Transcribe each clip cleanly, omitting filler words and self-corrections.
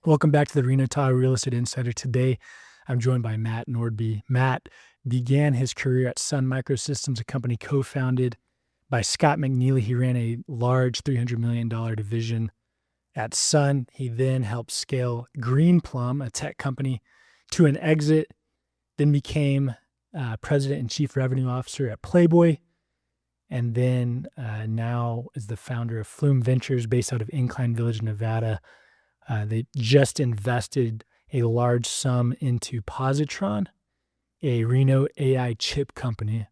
Welcome back to the Reno-Tahoe Real Estate Insider. Today, I'm joined by Matt Nordby. Matt began his career at Sun Microsystems, a company co-founded by Scott McNeely. He ran a large $300 million division at Sun. He then helped scale Greenplum, a tech company, to an exit, then became president and chief revenue officer at Playboy, and then now is the founder of Flume Ventures based out of Incline Village, Nevada. They just invested a large sum into Positron, a Reno AI chip company.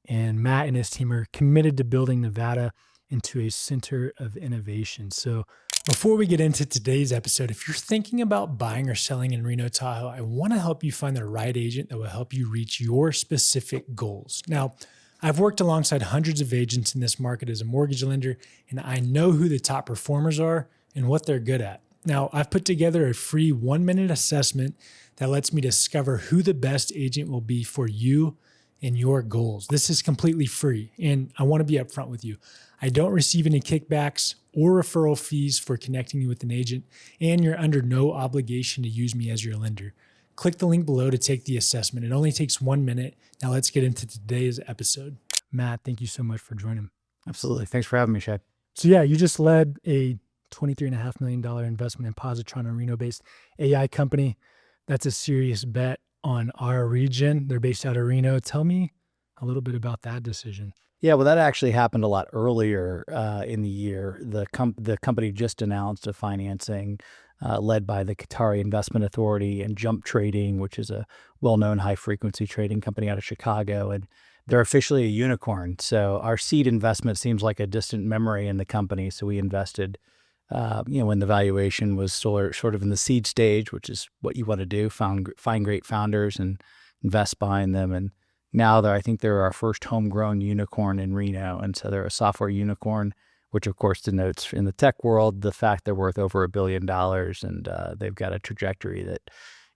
And Matt and his team are committed to building Nevada into a center of innovation. So before we get into today's episode, if you're thinking about buying or selling in Reno-Tahoe, I want to help you find the right agent that will help you reach your specific goals. Now, I've worked alongside hundreds of agents in this market as a mortgage lender, and I know who the top performers are and what they're good at. Now, I've put together a free 1-minute assessment that lets me discover who the best agent will be for you and your goals. This is completely free, and I want to be upfront with you. I don't receive any kickbacks or referral fees for connecting you with an agent, and you're under no obligation to use me as your lender. Click the link below to take the assessment. It only takes 1 minute. Now let's get into today's episode. Matt, thank you so much for joining. Absolutely. Thanks for having me, Shay. So yeah, you just led a $23.5 million investment in Positron, a Reno-based AI company. That's a serious bet on our region. They're based out of Reno. Tell me a little bit about that decision. Yeah, well, that actually happened a lot earlier in the year. The company just announced a financing led by the Qatari Investment Authority and Jump Trading, which is a well-known high-frequency trading company out of Chicago, and they're officially a unicorn. So our seed investment seems like a distant memory in the company. So we invested, when the valuation was sort of in the seed stage, which is what you want to do, find great founders and invest behind them. And now I think they're our first homegrown unicorn in Reno. And so they're a software unicorn, which of course denotes in the tech world the fact they're worth over $1 billion, and they've got a trajectory that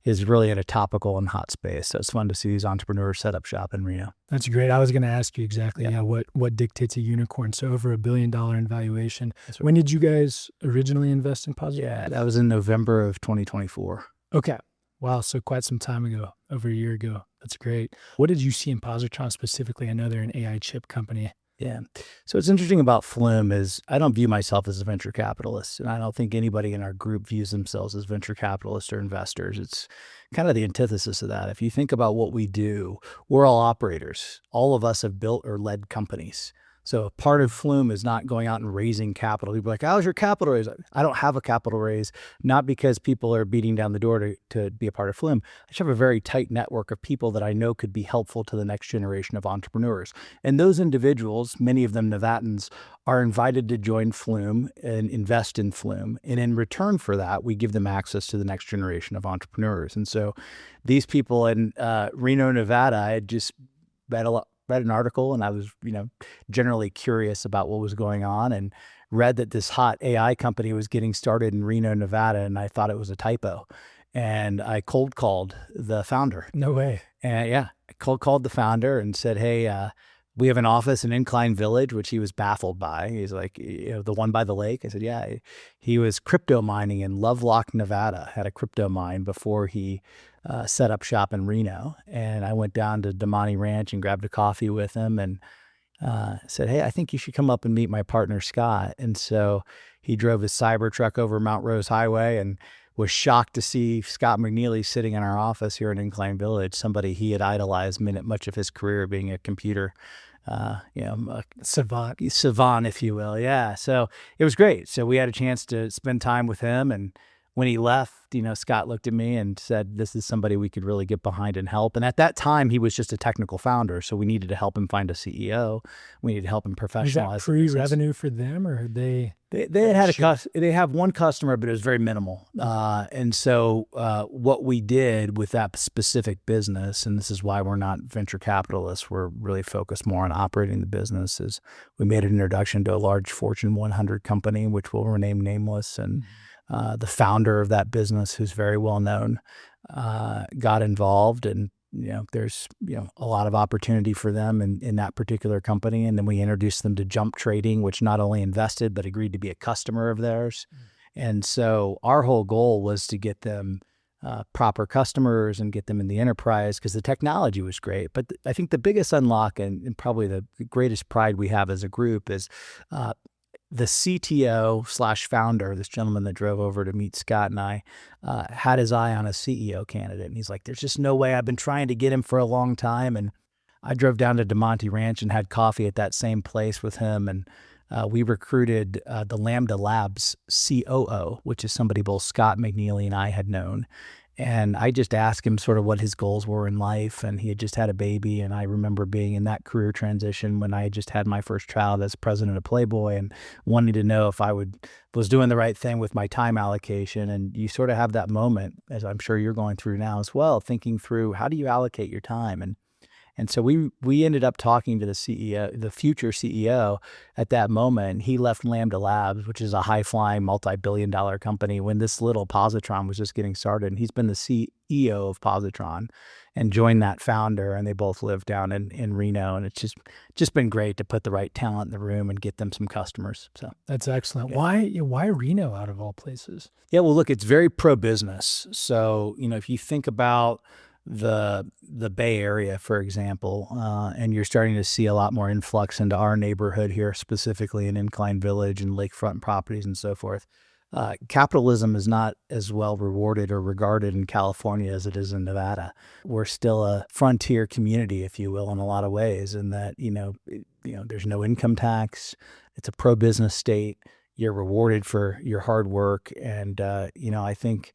is really in a topical and hot space. So it's fun to see these entrepreneurs set up shop in Reno. That's great. I was going to ask you exactly what dictates a unicorn. So over $1 billion in valuation. Right. When did you guys originally invest in Positron? Yeah, that was in November of 2024. Okay. Wow. So quite some time ago, over a year ago. That's great. What did you see in Positron specifically? I know they're an AI chip company. Yeah. So what's interesting about Flume is I don't view myself as a venture capitalist, and I don't think anybody in our group views themselves as venture capitalists or investors. It's kind of the antithesis of that. If you think about what we do, we're all operators. All of us have built or led companies. So part of Flume is not going out and raising capital. People are like, how's your capital raise? I don't have a capital raise, not because people are beating down the door to be a part of Flume. I just have a very tight network of people that I know could be helpful to the next generation of entrepreneurs. And those individuals, many of them Nevadans, are invited to join Flume and invest in Flume. And in return for that, we give them access to the next generation of entrepreneurs. And so these people in Reno, Nevada, I had just read an article, and I was, generally curious about what was going on, and read that this hot AI company was getting started in Reno, Nevada, and I thought it was a typo. And I cold called the founder. No way. And I cold called the founder and said, hey, we have an office in Incline Village, which he was baffled by. He's like, the one by the lake? I said, yeah. He was crypto mining in Lovelock, Nevada, had a crypto mine before he set up shop in Reno. And I went down to Damani Ranch and grabbed a coffee with him and said, hey, I think you should come up and meet my partner, Scott. And so he drove his cyber truck over Mount Rose Highway and was shocked to see Scott McNeely sitting in our office here in Incline Village, somebody he had idolized much of his career being a computer, a savant, if you will. Yeah. So it was great. So we had a chance to spend time with him. And when he left, Scott looked at me and said, this is somebody we could really get behind and help. And at that time, he was just a technical founder. So we needed to help him find a CEO. We needed to help him professionalize. Is that pre-revenue for them, or they they have one customer, but it was very minimal. And so what we did with that specific business, and this is why we're not venture capitalists, we're really focused more on operating the business, is we made an introduction to a large Fortune 100 company, which will remain nameless. And the founder of that business, who's very well known, got involved, and there's a lot of opportunity for them in that particular company. And then we introduced them to Jump Trading, which not only invested but agreed to be a customer of theirs. And so our whole goal was to get them proper customers and get them in the enterprise because the technology was great. But I think the biggest unlock and probably the greatest pride we have as a group is the CTO/founder, this gentleman that drove over to meet Scott and I, had his eye on a CEO candidate. And he's like, there's just no way. I've been trying to get him for a long time. And I drove down to DeMonte Ranch and had coffee at that same place with him. And we recruited the Lambda Labs COO, which is somebody both Scott McNeely and I had known. And I just asked him sort of what his goals were in life. And he had just had a baby. And I remember being in that career transition when I had just had my first child as president of Playboy and wanting to know if I was doing the right thing with my time allocation. And you sort of have that moment, as I'm sure you're going through now as well, thinking through how do you allocate your time? And so we ended up talking to the CEO, the future CEO at that moment. He left Lambda Labs, which is a high-flying, multi-billion-dollar company, when this little Positron was just getting started. And he's been the CEO of Positron and joined that founder. And they both live down in Reno. And it's just been great to put the right talent in the room and get them some customers. So That's excellent. yeah. Why Reno out of all places? Yeah, well, look, it's very pro-business. So, if you think about the Bay Area, for example, and you're starting to see a lot more influx into our neighborhood here, specifically in Incline Village and lakefront properties and so forth. Capitalism is not as well rewarded or regarded in California as it is in Nevada. We're still a frontier community, if you will, in a lot of ways, in that, there's no income tax. It's a pro-business state. You're rewarded for your hard work. And, I think,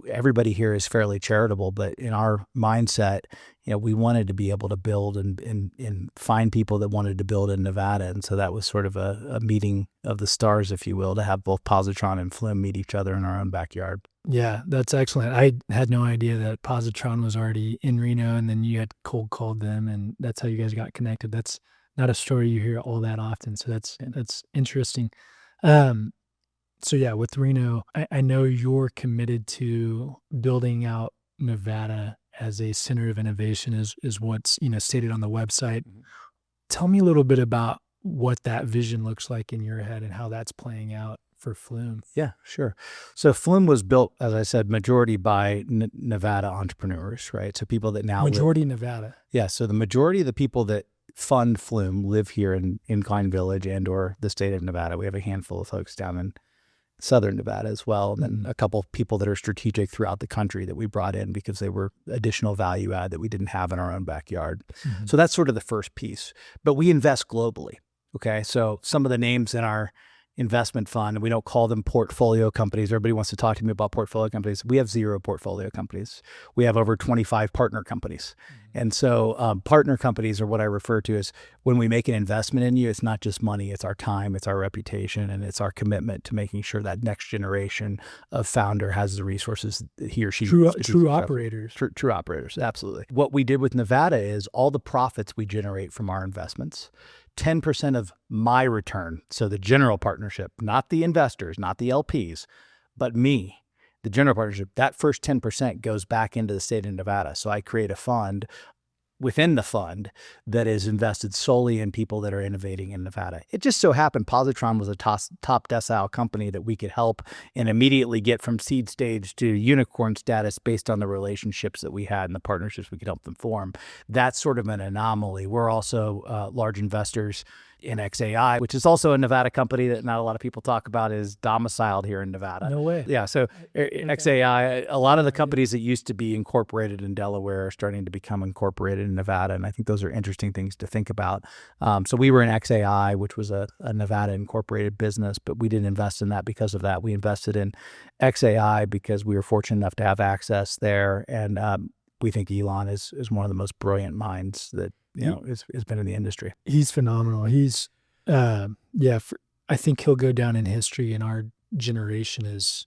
everybody here is fairly charitable, but in our mindset, we wanted to be able to build and find people that wanted to build in Nevada. And so that was sort of a meeting of the stars, if you will, to have both Positron and Flume meet each other in our own backyard. Yeah, that's excellent. I had no idea that Positron was already in Reno, and then you had cold called them, and that's how you guys got connected. That's not a story you hear all that often, so that's interesting. So yeah, with Reno, I know you're committed to building out Nevada as a center of innovation is what's, stated on the website. Mhm. Tell me a little bit about what that vision looks like in your head and how that's playing out for Flume. Yeah, sure. So Flume was built, as I said, majority by Nevada entrepreneurs, right? So people that now Majority Nevada. Yeah, so the majority of the people that fund Flume live here in Incline Village and or the state of Nevada. We have a handful of folks down in Southern Nevada as well, and then a couple of people that are strategic throughout the country that we brought in because they were additional value add that we didn't have in our own backyard. Mm-hmm. So that's sort of the first piece. But we invest globally, okay? So some of the names in our investment fund, and we don't call them portfolio companies. Everybody wants to talk to me about portfolio companies. We have 0 portfolio companies. We have over 25 partner companies. And so partner companies are what I refer to as when we make an investment in you, it's not just money, it's our time, it's our reputation, and it's our commitment to making sure that next generation of founder has the resources that he or she True needs to be operators. True operators, absolutely. What we did with Nevada is all the profits we generate from our investments, 10% of my return, so the general partnership, not the investors, not the LPs, but me, the general partnership, that first 10% goes back into the state of Nevada. So I create a fund within the fund that is invested solely in people that are innovating in Nevada. It just so happened Positron was a top decile company that we could help and immediately get from seed stage to unicorn status based on the relationships that we had and the partnerships we could help them form. That's sort of an anomaly. We're also large investors in XAI, which is also a Nevada company that not a lot of people talk about, is domiciled here in Nevada. No way. Yeah, so XAI, a lot of the companies that used to be incorporated in Delaware are starting to become incorporated in Nevada, and I think those are interesting things to think about. So we were in XAI, which was a Nevada incorporated business, but we didn't invest in that because of that. We invested in XAI because we were fortunate enough to have access there, and we think Elon is one of the most brilliant minds that has been in the industry. He's phenomenal. He's, I think he'll go down in history in our generation as,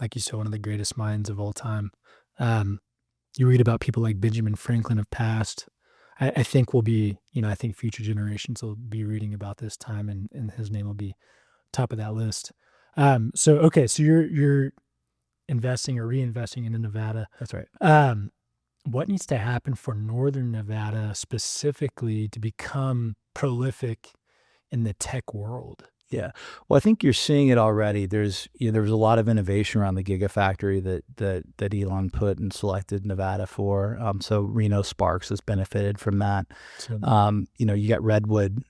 like you said, one of the greatest minds of all time. You read about people like Benjamin Franklin of past. I think we'll be, I think future generations will be reading about this time, and his name will be top of that list. So you're investing or reinvesting into Nevada. That's right. What needs to happen for Northern Nevada specifically to become prolific in the tech world? Yeah. Well, I think you're seeing it already. There was a lot of innovation around the Gigafactory that Elon put and selected Nevada for. So Reno Sparks has benefited from that. So, You got Redwood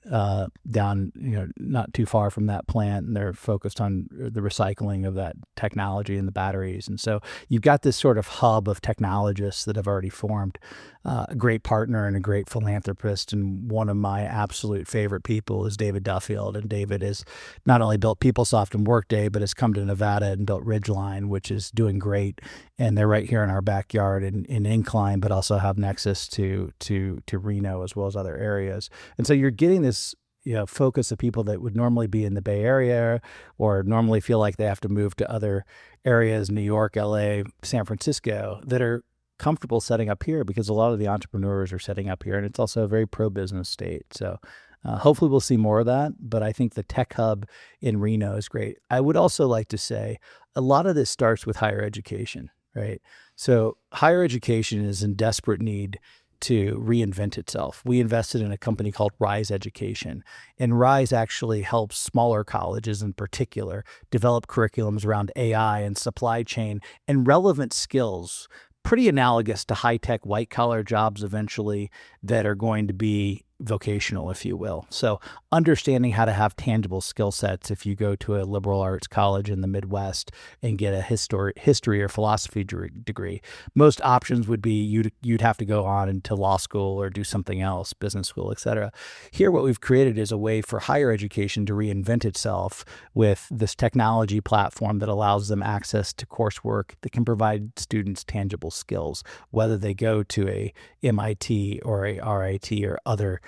down, not too far from that plant, and they're focused on the recycling of that technology and the batteries. And so you've got this sort of hub of technologists that have already formed. A great partner and a great philanthropist, and one of my absolute favorite people is David Duffield. And David has not only built PeopleSoft and Workday, but has come to Nevada and built Ridgeline, which is doing great. And they're right here in our backyard in Incline, but also have nexus to Reno as well as other areas. And so you're getting this focus of people that would normally be in the Bay Area or normally feel like they have to move to other areas, New York, LA, San Francisco, that are comfortable setting up here because a lot of the entrepreneurs are setting up here, and it's also a very pro-business state. So hopefully we'll see more of that, but I think the tech hub in Reno is great. I would also like to say a lot of this starts with higher education, right? So higher education is in desperate need to reinvent itself. We invested in a company called Rise Education, and Rise actually helps smaller colleges in particular develop curriculums around AI and supply chain and relevant skills, pretty analogous to high-tech white-collar jobs eventually that are going to be vocational, if you will. So understanding how to have tangible skill sets if you go to a liberal arts college in the Midwest and get a history or philosophy degree. Most options would be you'd have to go on into law school or do something else, business school, et cetera. Here, what we've created is a way for higher education to reinvent itself with this technology platform that allows them access to coursework that can provide students tangible skills, whether they go to a MIT or a RIT or other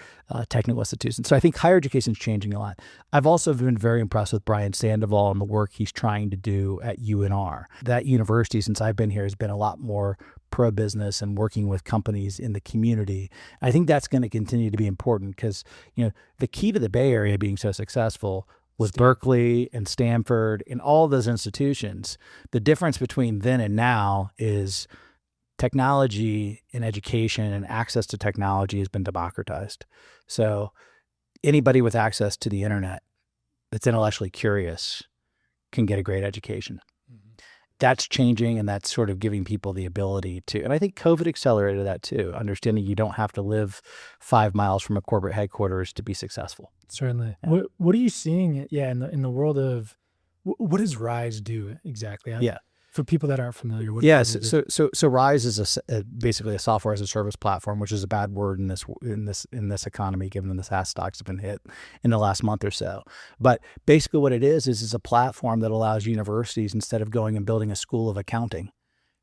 technical institutions. So I think higher education is changing a lot. I've also been very impressed with Brian Sandoval and the work he's trying to do at UNR. That university, since I've been here, has been a lot more pro-business and working with companies in the community. I think that's going to continue to be important because, the key to the Bay Area being so successful was Berkeley and Stanford and all those institutions. The difference between then and now is technology and education and access to technology has been democratized. So anybody with access to the internet that's intellectually curious can get a great education. Mm-hmm. That's changing, and that's sort of giving people the ability to, and I think COVID accelerated that too, understanding you don't have to live 5 miles from a corporate headquarters to be successful. Certainly. Yeah. What are you seeing in the world of, what does Rise do exactly? For people that aren't familiar, so Rise is basically a software as a service platform, which is a bad word in this economy, given the SaaS stocks have been hit in the last month or so. But basically, what it is a platform that allows universities, instead of going and building a school of accounting,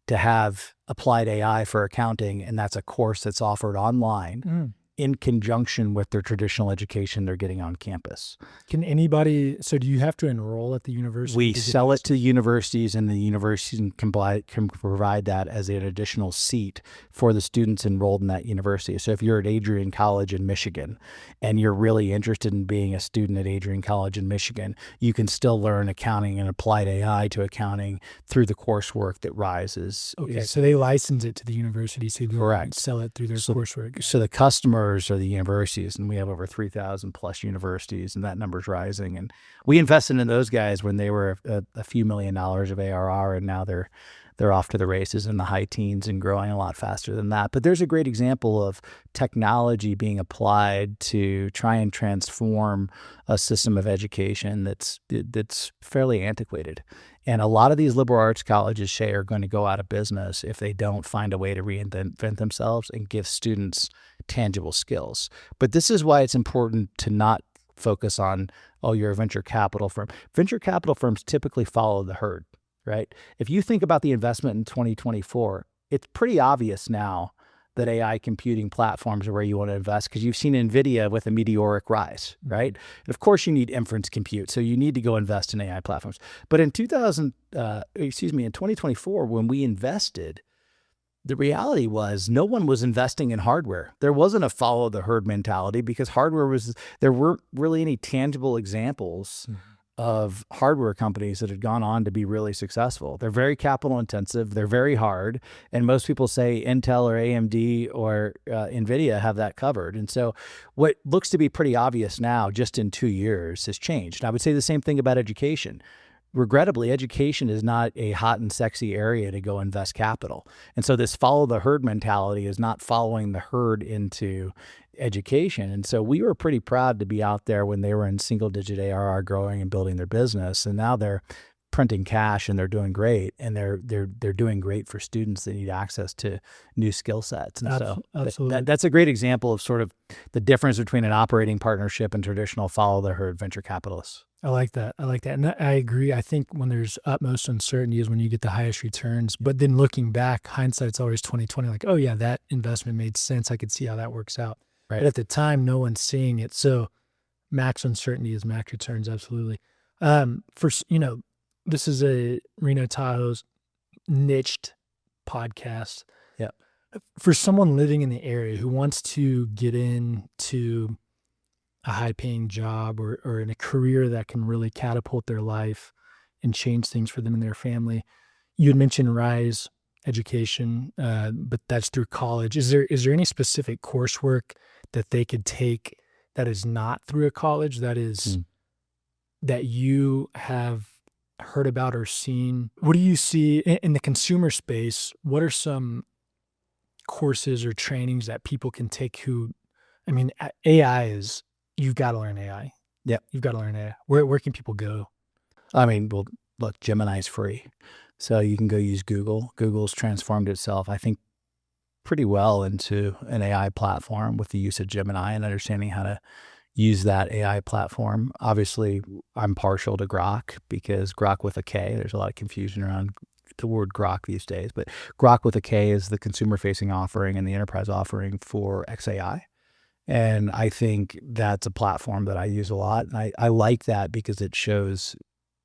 to have applied AI for accounting, and that's a course that's offered online in conjunction with their traditional education they're getting on campus. Can anybody, so do you have to enroll at the university? We sell it to universities, and the university can provide that as an additional seat for the students enrolled in that university. So if you're at Adrian College in Michigan and you're really interested in being a student at Adrian College in Michigan, you can still learn accounting and applied AI to accounting through the coursework that Rise is. Okay, so they license it to the university, so you correct. Sell it through their coursework. So the customers are the universities, and we have over 3,000 plus universities, and that number's rising. And we invested in those guys when they were a few $1 million of ARR, and now they're off to the races in the high teens and growing a lot faster than that. But there's a great example of technology being applied to try and transform a system of education that's fairly antiquated. And a lot of these liberal arts colleges, Shay, are going to go out of business if they don't find a way to reinvent themselves and give students tangible skills. But this is why it's important to not focus on, you're a venture capital firm. Venture capital firms typically follow the herd, right? If you think about the investment in 2024, it's pretty obvious now that AI computing platforms are where you want to invest because you've seen NVIDIA with a meteoric rise, right? And of course, you need inference compute, so you need to go invest in AI platforms. But in 2024, when we invested, the reality was no one was investing in hardware. There wasn't a follow the herd mentality because there weren't really any tangible examples of hardware companies that had gone on to be really successful. They're very capital intensive. They're very hard. And most people say Intel or AMD or NVIDIA have that covered. And so what looks to be pretty obvious now, just in 2 years, has changed. And I would say the same thing about education. Regrettably, education is not a hot and sexy area to go invest capital. And so this follow the herd mentality is not following the herd into education. And so we were pretty proud to be out there when they were in single digit ARR growing and building their business. And now they're printing cash and they're doing great. And they're doing great for students that need access to new skill sets. And so Absolutely. that's a great example of sort of the difference between an operating partnership and traditional follow the herd venture capitalists. I like that. And I agree. I think when there's utmost uncertainty is when you get the highest returns. But then looking back, hindsight's always 2020. Like, oh yeah, that investment made sense. I could see how that works out. Right. But at the time, no one's seeing it. So max uncertainty is max returns. Absolutely. This is a Reno-Tahoe's niched podcast. Yeah. For someone living in the area who wants to get into a high-paying job or in a career that can really catapult their life and change things for them and their family. You had mentioned Rise education, but that's through college. Is there any specific coursework that they could take that is not through a college that is that you have heard about or seen? What do you see in the consumer space? What are some courses or trainings that people can take AI is, you've got to learn AI. Yeah. You've got to learn AI. Where can people go? I mean, well, look, Gemini's free. So you can go use Google. Google's transformed itself, I think, pretty well into an AI platform with the use of Gemini and understanding how to use that AI platform. Obviously, I'm partial to Grok because Grok with a K, there's a lot of confusion around the word Grok these days, but Grok with a K is the consumer-facing offering and the enterprise offering for XAI. And I think that's a platform that I use a lot. And I like that because it shows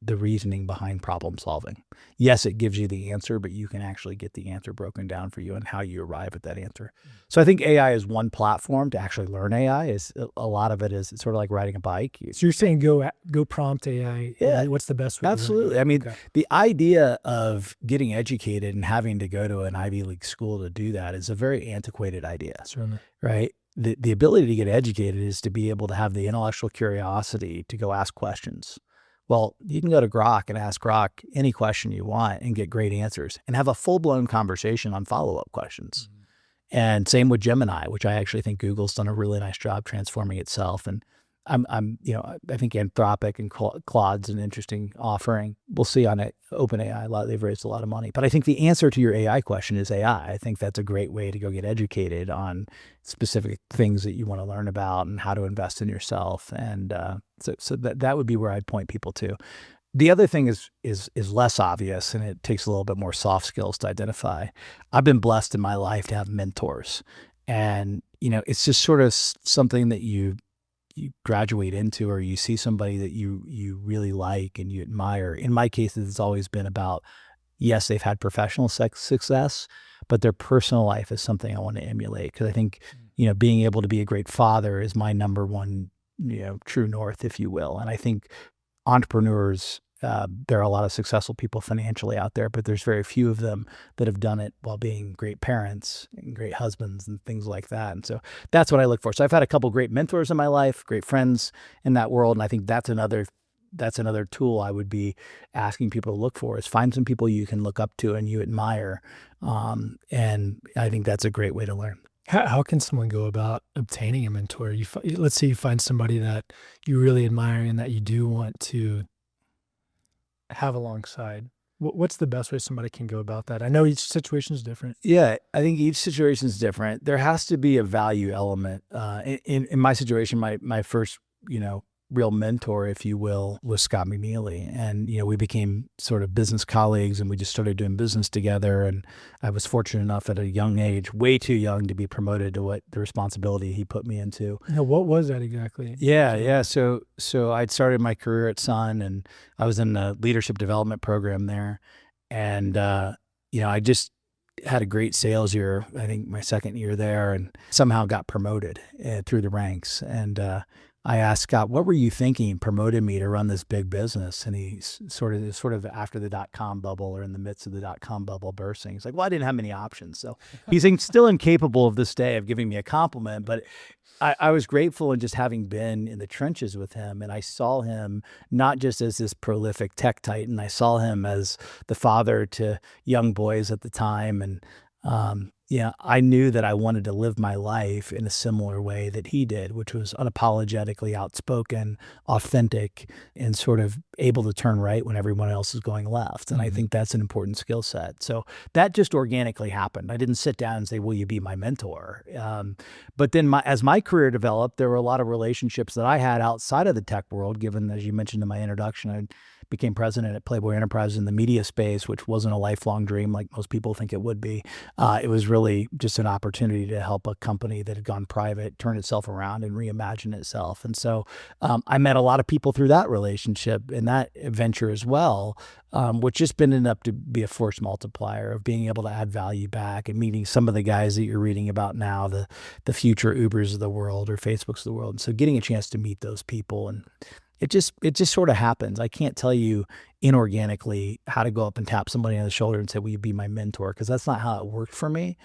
the reasoning behind problem solving. Yes, it gives you the answer, but you can actually get the answer broken down for you and how you arrive at that answer. So I think AI is one platform to actually learn AI. Is a lot of it is sort of like riding a bike. So you're saying go prompt AI. Yeah. What's the best way? Absolutely. I mean, the idea of getting educated and having to go to an Ivy League school to do that is a very antiquated idea. Certainly. Right? The ability to get educated is to be able to have the intellectual curiosity to go ask questions. Well, you can go to Grok and ask Grok any question you want and get great answers and have a full-blown conversation on follow-up questions. And same with Gemini, which I actually think Google's done a really nice job transforming itself. And I think Anthropic and Claude's an interesting offering. We'll see on it. OpenAI, they've raised a lot of money. But I think the answer to your AI question is AI. I think that's a great way to go get educated on specific things that you want to learn about and how to invest in yourself. And so that would be where I'd point people to. The other thing is less obvious, and it takes a little bit more soft skills to identify. I've been blessed in my life to have mentors. And, it's just sort of something that you graduate into, or you see somebody that you really like and you admire. In my case, it's always been about, yes, they've had professional success, but their personal life is something I want to emulate. Because I think, being able to be a great father is my number one, true north, if you will. And I think entrepreneurs, there are a lot of successful people financially out there, but there's very few of them that have done it while being great parents and great husbands and things like that. And so that's what I look for. So I've had a couple great mentors in my life, great friends in that world. And I think that's another tool I would be asking people to look for, is find some people you can look up to and you admire. And I think that's a great way to learn. How can someone go about obtaining a mentor? Let's say you find somebody that you really admire and that you do want to have alongside. What's the best way somebody can go about that? I know each situation is different. Yeah, I think each situation is different. There has to be a value element. In my situation, my first, real mentor, if you will, was Scott McNeely. And, we became sort of business colleagues and we just started doing business together. And I was fortunate enough at a young age, way too young, to be promoted to what the responsibility he put me into. What was that exactly? Yeah. So I'd started my career at Sun and I was in the leadership development program there. And, I just had a great sales year, I think my second year there, and somehow got promoted through the ranks. And I asked Scott, what were you thinking promoted me to run this big business? And he's sort of after the dot-com bubble or in the midst of the dot-com bubble bursting. He's like, well, I didn't have many options. So he's still incapable of this day of giving me a compliment, but I was grateful in just having been in the trenches with him. And I saw him not just as this prolific tech titan, I saw him as the father to young boys at the time. And I knew that I wanted to live my life in a similar way that he did, which was unapologetically outspoken, authentic, and sort of able to turn right when everyone else is going left. And I think that's an important skill set. So that just organically happened. I didn't sit down and say, will you be my mentor? But then as my career developed, there were a lot of relationships that I had outside of the tech world, given, as you mentioned in my introduction, I became president at Playboy Enterprises in the media space, which wasn't a lifelong dream like most people think it would be. It was really just an opportunity to help a company that had gone private turn itself around and reimagine itself. And so I met a lot of people through that relationship and that venture as well, which just been enough to be a force multiplier of being able to add value back and meeting some of the guys that you're reading about now, the future Ubers of the world or Facebooks of the world. And so getting a chance to meet those people, and it just sort of happens. I can't tell you inorganically how to go up and tap somebody on the shoulder and say, will you be my mentor? Because that's not how it worked for me.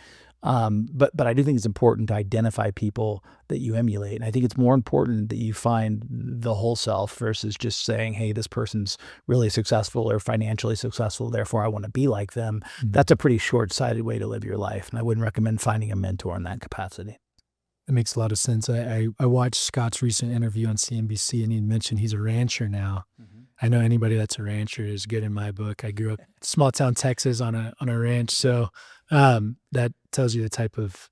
But I do think it's important to identify people that you emulate. And I think it's more important that you find the whole self versus just saying, hey, this person's really successful or financially successful, therefore I want to be like them. That's a pretty short-sighted way to live your life. And I wouldn't recommend finding a mentor in that capacity. It makes a lot of sense. I watched Scott's recent interview on CNBC, and he mentioned he's a rancher now. I know anybody that's a rancher is good in my book. I grew up in small town Texas on a ranch, so that tells you the type of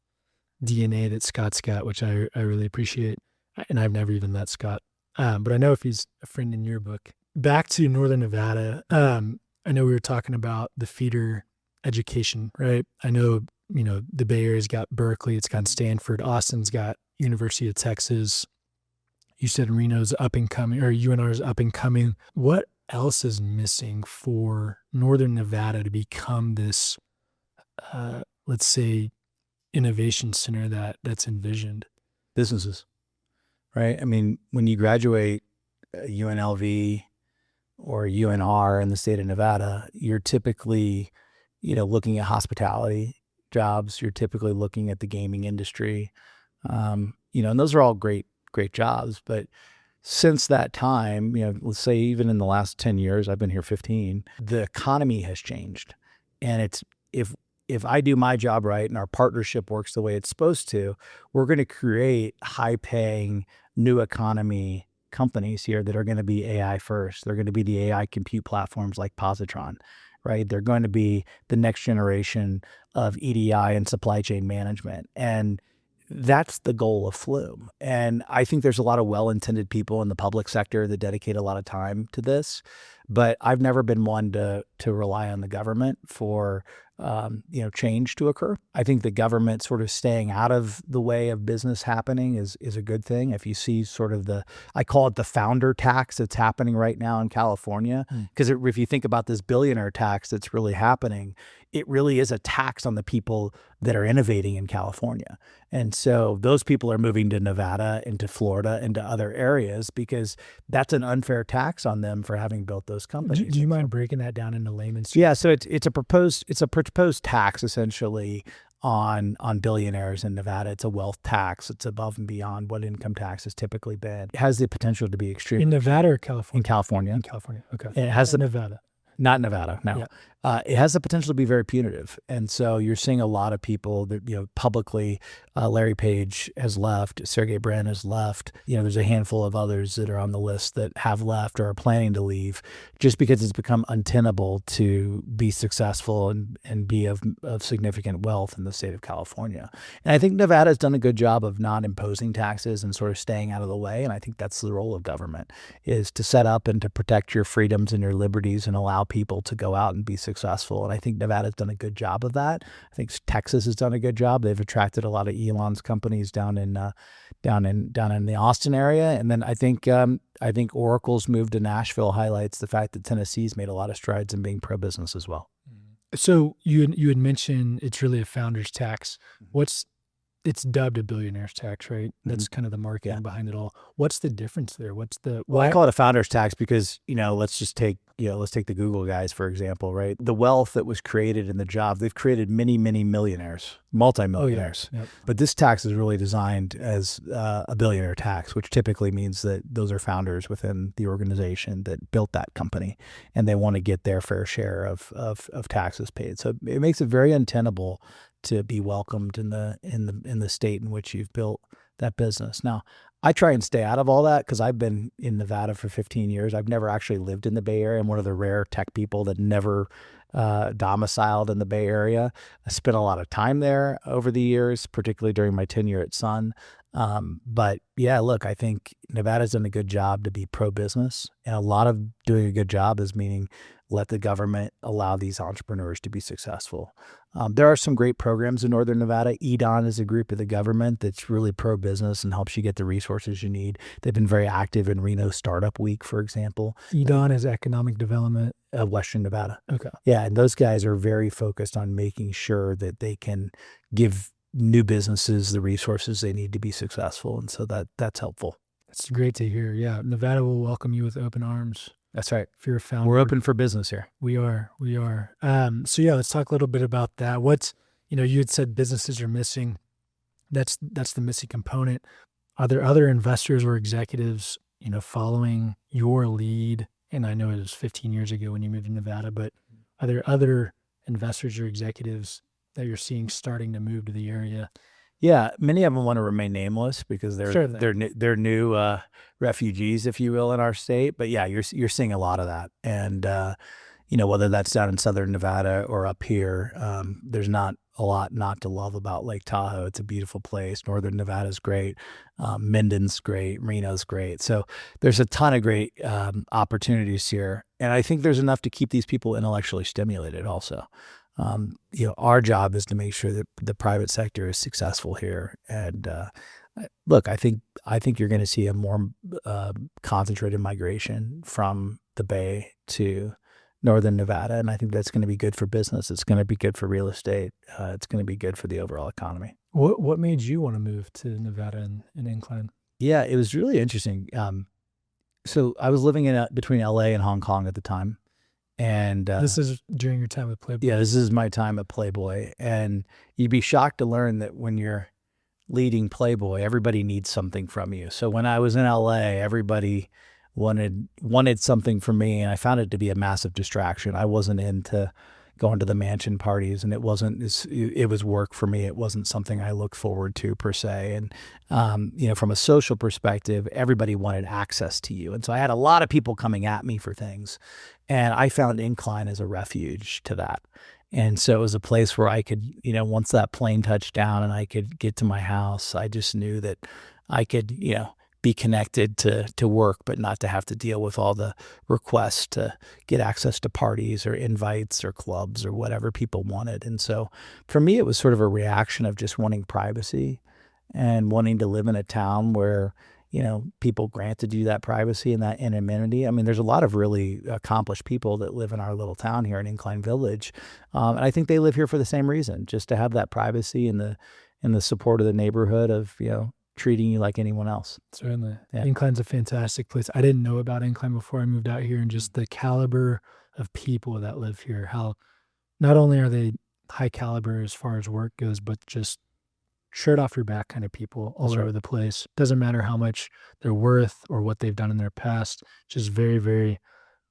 DNA that Scott's got, which I really appreciate. And I've never even met Scott, but I know if he's a friend in your book. Back to Northern Nevada, I know we were talking about the feeder education, right? I know, the Bay Area's got Berkeley, it's got Stanford, Austin's got University of Texas. You said Reno's up and coming, or UNR's up and coming. What else is missing for Northern Nevada to become this, let's say, innovation center that's envisioned? Businesses, right? I mean, when you graduate UNLV or UNR in the state of Nevada, you're typically, looking at hospitality jobs. You're typically looking at the gaming industry, and those are all great jobs. But since that time, let's say even in the last 10 years, I've been here 15, the economy has changed. And it's, if I do my job right and our partnership works the way it's supposed to, we're going to create high-paying new economy companies here that are going to be AI first. They're going to be the AI compute platforms like Positron, right? They're going to be the next generation of EDI and supply chain management. And that's the goal of Flume. And I think there's a lot of well-intended people in the public sector that dedicate a lot of time to this, but I've never been one to rely on the government for change to occur. I think the government sort of staying out of the way of business happening is a good thing. If you see sort of I call it the founder tax that's happening right now in California, because if you think about this billionaire tax that's really happening, it really is a tax on the people that are innovating in California. And so those people are moving to Nevada and to Florida and to other areas because that's an unfair tax on them for having built those companies. Do you mind breaking that down into layman's terms? Yeah, so it's a proposed tax essentially on billionaires in Nevada. It's a wealth tax. It's above and beyond what income tax has typically been. It has the potential to be extreme. In Nevada or California? In California. In California, okay. And it has Nevada. Not Nevada, no. Yeah. It has the potential to be very punitive. And so you're seeing a lot of people that, publicly, Larry Page has left, Sergey Brin has left. There's a handful of others that are on the list that have left or are planning to leave just because it's become untenable to be successful and be of significant wealth in the state of California. And I think Nevada's done a good job of not imposing taxes and sort of staying out of the way. And I think that's the role of government, is to set up and to protect your freedoms and your liberties and allow people to go out and be successful. And I think Nevada's done a good job of that. I think Texas has done a good job. They've attracted a lot of Elon's companies down in the Austin area. And then I think Oracle's move to Nashville highlights the fact that Tennessee's made a lot of strides in being pro-business as well. So you had mentioned it's really a founder's tax. What's it's dubbed a billionaire's tax, right? That's kind of the marketing Yeah. behind it all. What's the difference there? What's the Well, I why? call it a founder's tax because, let's just take, let's take the Google guys, for example, right? The wealth that was created in the job, they've created many, many millionaires, multimillionaires. Yep. But this tax is really designed as a billionaire tax, which typically means that those are founders within the organization that built that company, and they want to get their fair share of taxes paid. So it makes it very untenable to be welcomed in the state in which you've built that business. Now, I try and stay out of all that because I've been in Nevada for 15 years. I've never actually lived in the Bay Area. I'm one of the rare tech people that never domiciled in the Bay Area. I spent a lot of time there over the years, particularly during my tenure at Sun. But yeah, look, I think Nevada's done a good job to be pro-business, and a lot of doing a good job is meaning let the government allow these entrepreneurs to be successful. There are some great programs in Northern Nevada. EDON is a group of the government that's really pro-business and helps you get the resources you need. They've been very active in Reno Startup Week, for example. EDON is Economic Development of Western Nevada. Okay. Yeah, and those guys are very focused on making sure that they can give new businesses the resources they need to be successful, and so that's helpful. That's great to hear. Yeah, Nevada will welcome you with open arms. That's right. If you're a founder, we're open for business here. We are. So yeah, let's talk a little bit about that. What's, you had said businesses are missing. That's the missing component. Are there other investors or executives, following your lead? And I know it was 15 years ago when you moved to Nevada, but are there other investors or executives that you're seeing starting to move to the area? Yeah, many of them want to remain nameless because they're new refugees, if you will, in our state. But yeah, you're seeing a lot of that, and whether that's down in Southern Nevada or up here, there's not a lot not to love about Lake Tahoe. It's a beautiful place. Northern Nevada's great, Minden's great, Reno's great. So there's a ton of great opportunities here, and I think there's enough to keep these people intellectually stimulated also. Our job is to make sure that the private sector is successful here. And look, I think you're going to see a more concentrated migration from the Bay to Northern Nevada, and I think that's going to be good for business. It's going to be good for real estate. It's going to be good for the overall economy. What made you want to move to Nevada and Incline? Yeah, it was really interesting. So I was living between LA and Hong Kong at the time. And this is during your time at Playboy? Yeah, this is my time at Playboy. And you'd be shocked to learn that when you're leading Playboy, everybody needs something from you. So when I was in LA, everybody wanted something from me, and I found it to be a massive distraction. I wasn't into going to the mansion parties, and it was work for me. It wasn't something I looked forward to per se. And from a social perspective, everybody wanted access to you, and so I had a lot of people coming at me for things, and I found Incline as a refuge to that. And so it was a place where I could, once that plane touched down and I could get to my house, I just knew that I could, be connected to work, but not to have to deal with all the requests to get access to parties or invites or clubs or whatever people wanted. And so for me, it was sort of a reaction of just wanting privacy and wanting to live in a town where, people granted you that privacy and that anonymity. I mean, there's a lot of really accomplished people that live in our little town here in Incline Village. And I think they live here for the same reason, just to have that privacy and the support of the neighborhood of, treating you like anyone else. Certainly. Yeah. Incline's a fantastic place. I didn't know about Incline before I moved out here, and just the caliber of people that live here, how not only are they high caliber as far as work goes, but just shirt off your back kind of people all over the place. Doesn't matter how much they're worth or what they've done in their past. Just very, very,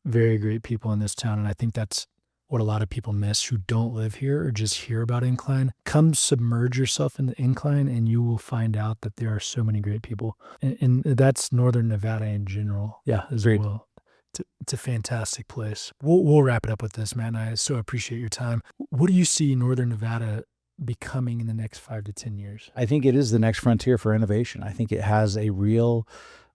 very great people in this town. And I think that's what a lot of people miss who don't live here or just hear about Incline. Come submerge yourself in the Incline and you will find out that there are so many great people. And that's Northern Nevada in general. Yeah, as agreed. well. It's a fantastic place. We'll wrap it up with this, Matt, and I so appreciate your time. What do you see Northern Nevada becoming in the next 5 to 10 years? I think it is the next frontier for innovation. I think it has a real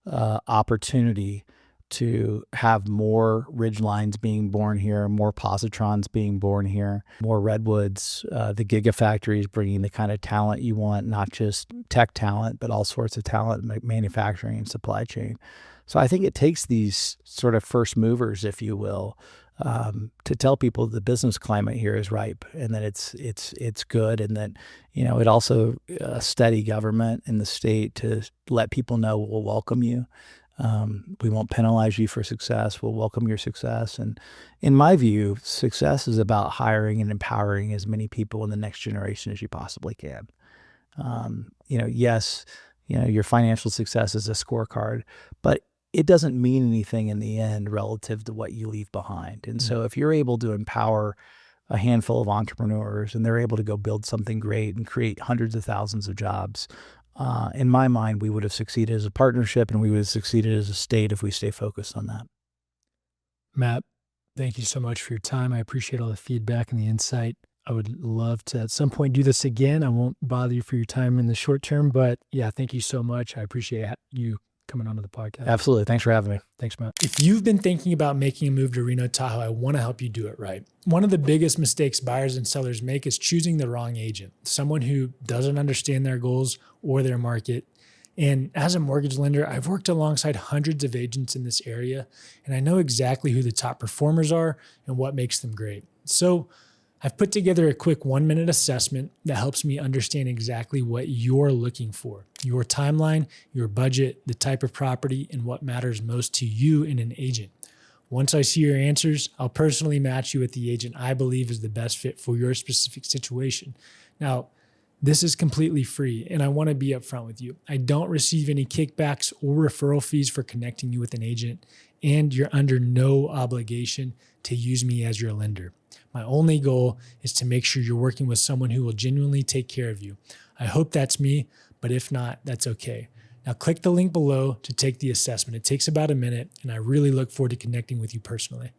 opportunity to have more ridgelines being born here, more positrons being born here, more redwoods, the gigafactories bringing the kind of talent you want, not just tech talent, but all sorts of talent, manufacturing and supply chain. So I think it takes these sort of first movers, if you will, to tell people the business climate here is ripe and that it's good, and that it also a steady government in the state to let people know we'll welcome you. We won't penalize you for success. We'll welcome your success. And in my view, success is about hiring and empowering as many people in the next generation as you possibly can. Yes, your financial success is a scorecard, but it doesn't mean anything in the end relative to what you leave behind. And so if you're able to empower a handful of entrepreneurs and they're able to go build something great and create hundreds of thousands of jobs, in my mind, we would have succeeded as a partnership and we would have succeeded as a state if we stay focused on that. Matt, thank you so much for your time. I appreciate all the feedback and the insight. I would love to at some point do this again. I won't bother you for your time in the short term, but yeah, thank you so much. I appreciate you coming onto the podcast. Absolutely. Thanks for having me. Thanks, Matt. If you've been thinking about making a move to Reno-Tahoe, I want to help you do it right. One of the biggest mistakes buyers and sellers make is choosing the wrong agent, someone who doesn't understand their goals or their market. And as a mortgage lender, I've worked alongside hundreds of agents in this area, and I know exactly who the top performers are and what makes them great. So I've put together a quick 1-minute assessment that helps me understand exactly what you're looking for, your timeline, your budget, the type of property, and what matters most to you in an agent. Once I see your answers, I'll personally match you with the agent I believe is the best fit for your specific situation. Now, this is completely free, and I want to be upfront with you. I don't receive any kickbacks or referral fees for connecting you with an agent, and you're under no obligation to use me as your lender. My only goal is to make sure you're working with someone who will genuinely take care of you. I hope that's me, but if not, that's okay. Now click the link below to take the assessment. It takes about a minute, and I really look forward to connecting with you personally.